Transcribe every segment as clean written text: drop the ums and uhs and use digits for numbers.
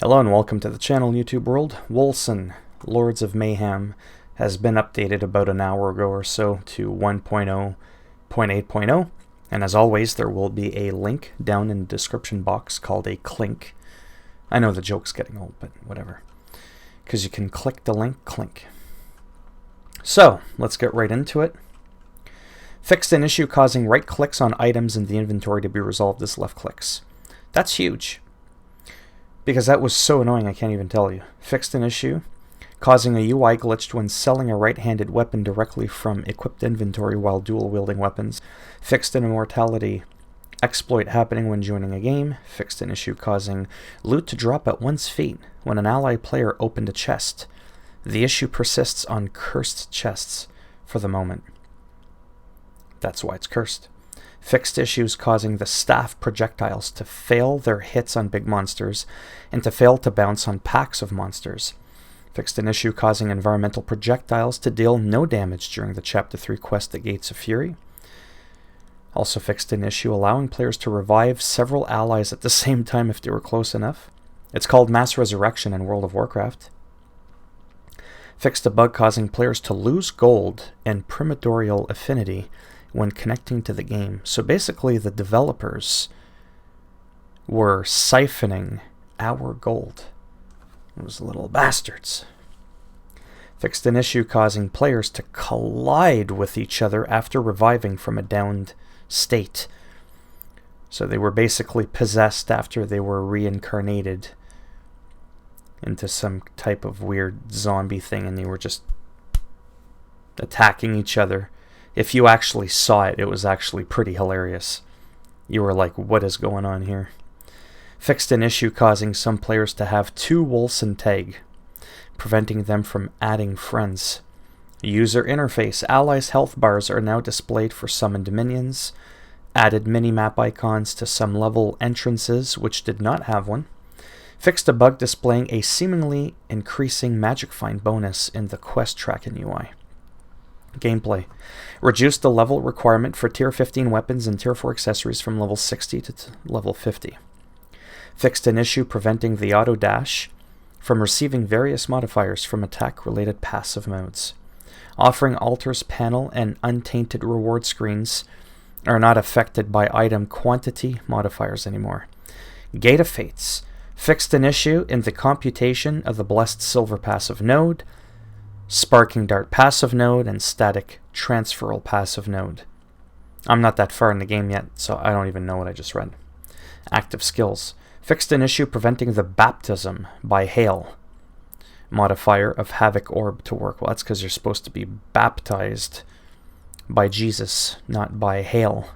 Hello and welcome to the channel, YouTube world. Wolcen, Lords of Mayhem, has been updated about an hour ago or so to 1.0.8.0, and as always there will be a link down in the description box called a clink. I know the joke's getting old, but whatever. Because you can click the link, clink. So, let's get right into it. Fixed an issue causing right clicks on items in the inventory to be resolved as left clicks. That's huge. Because that was so annoying I can't even tell you. Fixed an issue causing a UI glitch when selling a right-handed weapon directly from equipped inventory while dual-wielding weapons. Fixed an immortality exploit happening when joining a game. Fixed an issue causing loot to drop at one's feet when an ally player opened a chest. The issue persists on cursed chests for the moment. That's why it's cursed. Fixed issues causing the staff projectiles to fail their hits on big monsters and to fail to bounce on packs of monsters. Fixed an issue causing environmental projectiles to deal no damage during the Chapter 3 quest, The Gates of Fury. Also fixed an issue allowing players to revive several allies at the same time if they were close enough. It's called Mass Resurrection in World of Warcraft. Fixed a bug causing players to lose gold and primordial affinity when connecting to the game. So basically the developers were siphoning our gold. Those little bastards. Fixed an issue causing players to collide with each other after reviving from a downed state. So they were basically possessed after they were reincarnated into some type of weird zombie thing, and they were just attacking each other. If you actually saw it, it was actually pretty hilarious. You were like, what is going on here? Fixed an issue causing some players to have two Wolcen tag, preventing them from adding friends. User interface. Allies' health bars are now displayed for summoned minions. Added minimap icons to some level entrances which did not have one. Fixed a bug displaying a seemingly increasing magic find bonus in the quest tracking UI. Gameplay. Reduced the level requirement for tier 15 weapons and tier 4 accessories from level 60 to level 50. Fixed an issue preventing the auto dash from receiving various modifiers from attack-related passive modes. Offering altars panel and untainted reward screens are not affected by item quantity modifiers anymore. Gate of Fates. Fixed an issue in the computation of the Blessed Silver passive node, Sparking Dart passive node, and Static Transferal passive node. I'm not that far in the game yet, so I don't even know what I just read. Active skills. Fixed an issue preventing the Baptism by Hail modifier of Havoc Orb to work. Well, that's because you're supposed to be baptized by Jesus, not by hail.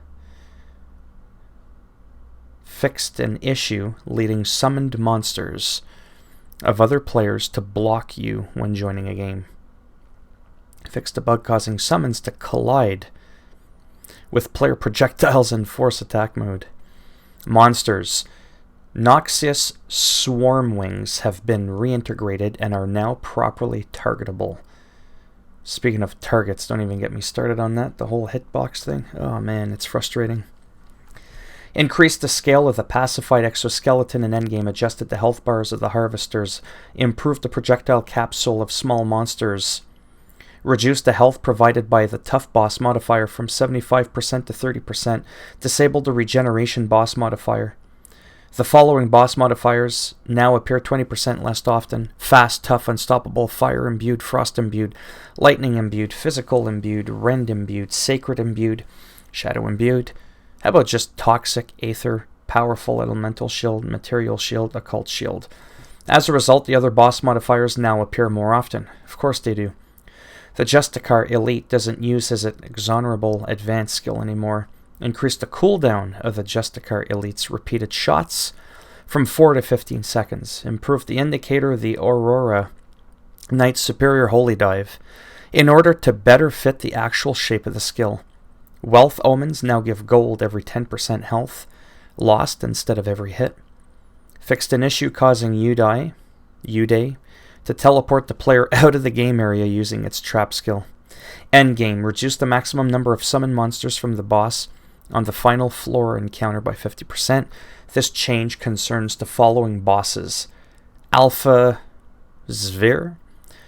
Fixed an issue leading summoned monsters of other players to block you when joining a game. Fixed a bug causing summons to collide with player projectiles in force attack mode. Monsters. Noxious Swarm Wings have been reintegrated and are now properly targetable. Speaking of targets, don't even get me started on that. The whole hitbox thing. Oh man, it's frustrating. Increased the scale of the pacified exoskeleton in endgame, adjusted the health bars of the harvesters, improved the projectile capsule of small monsters, reduced the health provided by the tough boss modifier from 75% to 30%, disabled the regeneration boss modifier. The following boss modifiers now appear 20% less often: fast, tough, unstoppable, fire imbued, frost imbued, lightning imbued, physical imbued, rend imbued, sacred imbued, shadow imbued. How about just toxic, aether, powerful elemental shield, material shield, occult shield? As a result, the other boss modifiers now appear more often. Of course they do. The Justicar Elite doesn't use his exonerable advanced skill anymore. Increased the cooldown of the Justicar Elite's repeated shots from 4 to 15 seconds. Improved the indicator of the Aurora Knight's Superior Holy Dive in order to better fit the actual shape of the skill. Wealth omens now give gold every 10% health lost instead of every hit. Fixed an issue causing Uday to teleport the player out of the game area using its trap skill. Endgame. Reduced the maximum number of summoned monsters from the boss on the final floor encounter by 50%. This change concerns the following bosses: Alpha Zvir,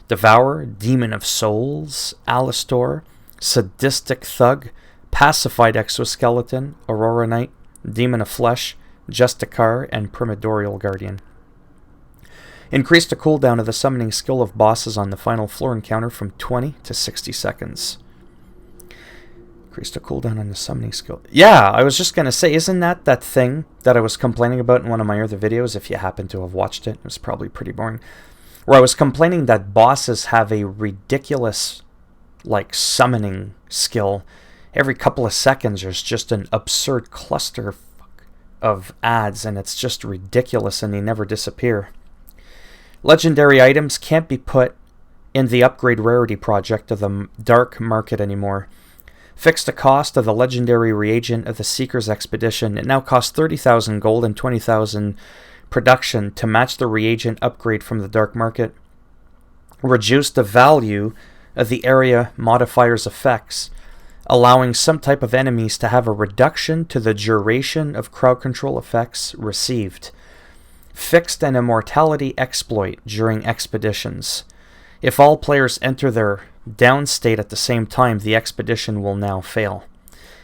Devourer, Demon of Souls, Alistor, Sadistic Thug, Pacified Exoskeleton, Aurora Knight, Demon of Flesh, Justicar, and Primordial Guardian. Increase the cooldown of the summoning skill of bosses on the final floor encounter from 20 to 60 seconds. Increase the cooldown on the summoning skill. Yeah, I was just going to say, isn't that thing that I was complaining about in one of my other videos? If you happen to have watched it, it was probably pretty boring. Where I was complaining that bosses have a ridiculous, summoning skill. Every couple of seconds, there's just an absurd cluster of ads, and it's just ridiculous, and they never disappear. Legendary items can't be put in the upgrade rarity project of the dark market anymore. Fixed the cost of the legendary reagent of the Seeker's Expedition. It now costs 30,000 gold and 20,000 production to match the reagent upgrade from the dark market. Reduce the value of the area modifier's effects, allowing some type of enemies to have a reduction to the duration of crowd control effects received. Fixed an immortality exploit during expeditions. If all players enter their down state at the same time, the expedition will now fail.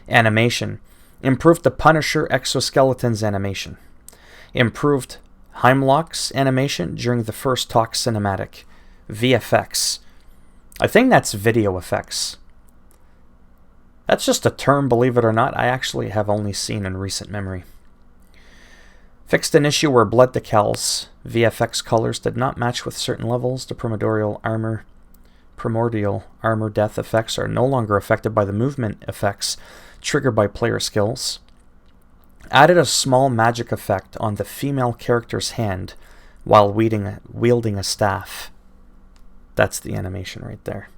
Animation. Improved the Punisher Exoskeleton's animation. Improved Heimlock's animation during the first talk cinematic. VFX. I think that's video effects. That's just a term, believe it or not, I actually have only seen in recent memory. Fixed an issue where blood decals VFX colors did not match with certain levels. The primordial armor death effects are no longer affected by the movement effects triggered by player skills. Added a small magic effect on the female character's hand while wielding a staff. That's the animation right there.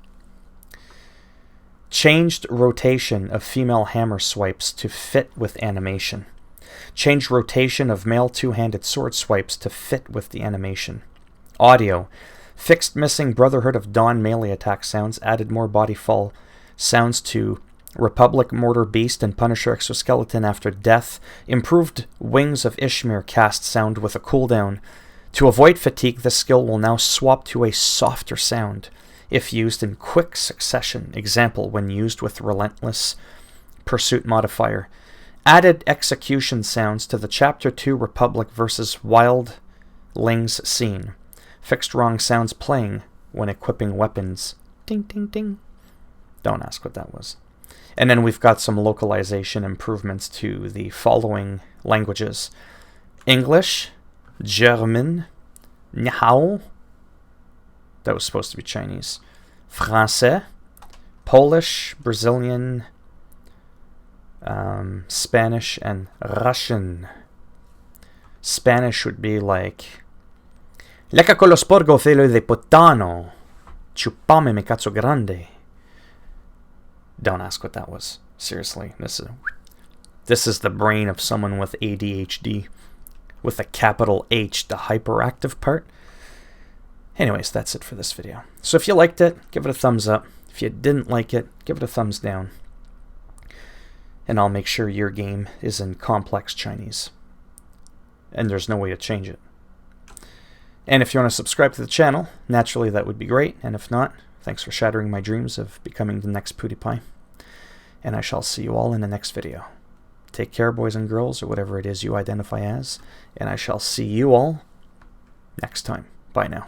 Changed rotation of female hammer swipes to fit with animation. Changed rotation of male two-handed sword swipes to fit with the animation. Audio. Fixed missing Brotherhood of Dawn melee attack sounds. Added more body fall sounds to Republic Mortar Beast and Punisher Exoskeleton after death. Improved Wings of Ishmir cast sound with a cooldown. To avoid fatigue, this skill will now swap to a softer sound if used in quick succession. Example, when used with Relentless Pursuit modifier. Added execution sounds to the Chapter 2 Republic vs. Wildlings scene. Fixed wrong sounds playing when equipping weapons. Ding, ding, ding. Don't ask what that was. And then we've got some localization improvements to the following languages. English, German, Nihao, that was supposed to be Chinese, Francais, Polish, Brazilian, Spanish, and Russian. Spanish would be like Leca con lo sporgo felo de potano, chupame me cazzo grande. Don't ask what that was. Seriously, this is the brain of someone with ADHD, with a capital H, the hyperactive part. Anyways, that's it for this video. So if you liked it, give it a thumbs up. If you didn't like it, give it a thumbs down. And I'll make sure your game is in complex Chinese. And there's no way to change it. And if you want to subscribe to the channel, naturally that would be great. And if not, thanks for shattering my dreams of becoming the next PewDiePie. And I shall see you all in the next video. Take care, boys and girls, or whatever it is you identify as. And I shall see you all next time. Bye now.